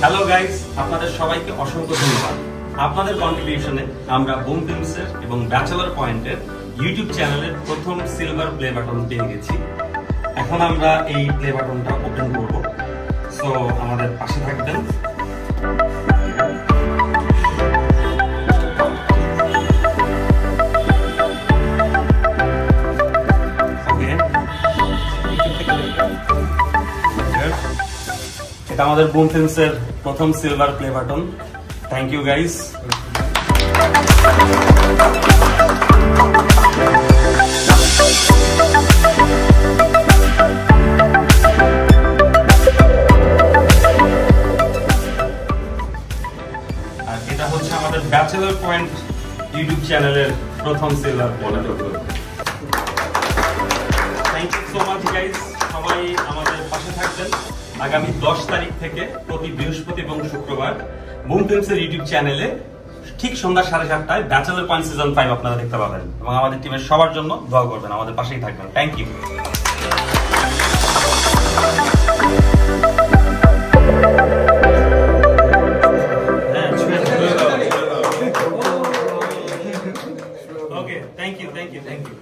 Hello guys, আপনাদের সবাইকে অসংখ্য ধন্যবাদ। আপনাদের কন্ট্রিবিউশনে আমরা বুম ফিল্মসের এবং ব্যাচেলর পয়েন্টের ইউটিউব চ্যানেলের প্রথম সিলভার প্লে বাটন পেয়ে গেছি। এখন আমরা এই প্লে বাটনটা ওপেন করব, সো আমাদের পাশে থাকবেন। এটা আমাদের বুম ফিল্মসের প্রথম silver play button. Thank you guys. আর এটা হচ্ছে আমাদের ব্যাচেলর পয়েন্ট ইউটিউব চ্যানেলের প্রথম silver play button. Thank you so much guys. সবাই আমাদের পাশে থাকবেন। আগামী 10 তারিখ থেকে প্রতি বৃহস্পতি এবং শুক্রবার বুম ফিল্মসের ইউটিউব চ্যানেলে ঠিক সন্ধ্যা 7:30টায় ব্যাচেলর পয়েন্ট সিজন 5 আপনারা দেখতে পাবেন এবং আমাদের টিমের সবার জন্য দোয়া করবেন, আমাদের পাশেই থাকবেন। Thank you. Okay, thank you.